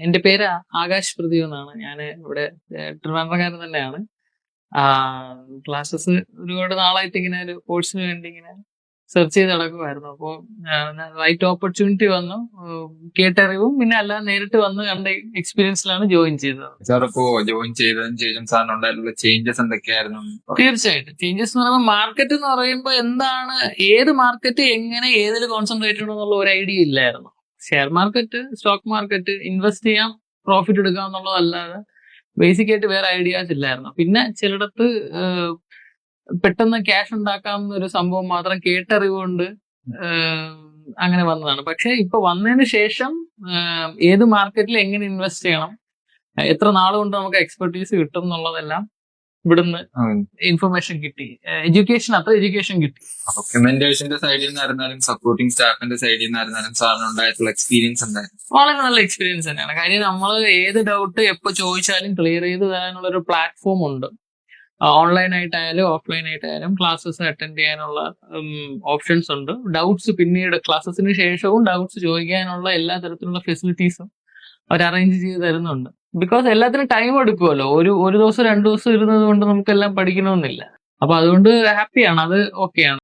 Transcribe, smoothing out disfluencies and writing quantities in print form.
എന്റെ പേര് ആകാശ് പ്രദീപ് എന്നാണ്. ഞാൻ ഇവിടെ ട്രിവാൻഡ്രംകാരൻ തന്നെയാണ്. ക്ലാസ്സസ് ഒരുപാട് നാളായിട്ട് ഇങ്ങനെ ഒരു കോഴ്സിന് വേണ്ടി ഇങ്ങനെ സെർച്ച് ചെയ്ത് നടക്കുമായിരുന്നു. അപ്പോൾ റൈറ്റ് ഓപ്പർച്യൂണിറ്റി വന്നു. കേട്ടറിവും പിന്നെ അല്ലാതെ നേരിട്ട് വന്ന് കണ്ട എക്സ്പീരിയൻസിലാണ് ജോയിൻ ചെയ്തത്. സാർ ഇപ്പോ ജോയിൻ ചെയ്തതിന് ശേഷം സാറിന് ഉണ്ടായിട്ടുള്ള ചേഞ്ചസ് എന്തൊക്കെയായിരുന്നു? തീർച്ചയായിട്ടും ചേഞ്ചസ് എന്ന് പറയുമ്പോൾ മാർക്കറ്റ് എന്ന് പറയുമ്പോൾ എന്താണ്, ഏത് മാർക്കറ്റ് എങ്ങനെ ഏതിൽ കോൺസെൻട്രേറ്റ് ചെയ്യണം എന്നുള്ള ഒരു ഐഡിയ ഇല്ലായിരുന്നു. Share market, stock market, invest ചെയ്യാം, പ്രോഫിറ്റ് എടുക്കാം എന്നുള്ളതല്ലാതെ ബേസിക് ആയിട്ട് വേറെ ഐഡിയാസ് ഇല്ലായിരുന്നു. പിന്നെ ചിലയിടത്ത് പെട്ടെന്ന് ക്യാഷ് ഉണ്ടാക്കാവുന്ന ഒരു സംഭവം മാത്രം കേട്ടറിവുകൊണ്ട് അങ്ങനെ വന്നതാണ്. പക്ഷെ ഇപ്പൊ വന്നതിന് ശേഷം ഏത് മാർക്കറ്റിൽ എങ്ങനെ ഇൻവെസ്റ്റ് ചെയ്യണം, എത്ര നാൾ കൊണ്ട് നമുക്ക് എക്സ്പെർട്ടീസ് കിട്ടും എന്നുള്ളതെല്ലാം ഇവിടുന്ന് ഇൻഫർമേഷൻ കിട്ടി. എഡ്യൂക്കേഷൻ കിട്ടി. മെന്റേഴ്സിന്റെ സൈഡിൽ നിന്നായിരുന്നാലും സപ്പോർട്ടിംഗ് സ്റ്റാഫിന്റെ സൈഡിൽ നിന്നായിരുന്നാലും സാറിന് ഉണ്ടായിട്ടുള്ള എക്സ്പീരിയൻസ് ഉണ്ടായിരുന്നു? വളരെ നല്ല എക്സ്പീരിയൻസ് തന്നെയാണ്. കാര്യം നമ്മൾ ഏത് ഡൗട്ട് എപ്പോൾ ചോദിച്ചാലും ക്ലിയർ ചെയ്ത് തരാനുള്ള ഒരു പ്ലാറ്റ്ഫോം ഉണ്ട്. ഓൺലൈൻ ആയിട്ടായാലും ഓഫ്ലൈൻ ആയിട്ടായാലും ക്ലാസ്സസ് അറ്റൻഡ് ചെയ്യാനുള്ള ഓപ്ഷൻസ് ഉണ്ട്. ഡൗട്ട്സ് പിന്നീട് ക്ലാസ്സസിന് ശേഷവും ഡൗട്ട്സ് ചോദിക്കാനുള്ള എല്ലാ തരത്തിലുള്ള ഫെസിലിറ്റീസും അവർ അറേഞ്ച് ചെയ്ത് തരുന്നുണ്ട്. ബിക്കോസ് എല്ലാത്തിനും ടൈം എടുക്കുമല്ലോ. ഒരു ദിവസം 2 ദിവസം ഇരുന്നത് കൊണ്ട് നമുക്കെല്ലാം പഠിക്കണമെന്നില്ല. അപ്പൊ അതുകൊണ്ട് ഹാപ്പിയാണ്, അത് ഓക്കെയാണ്.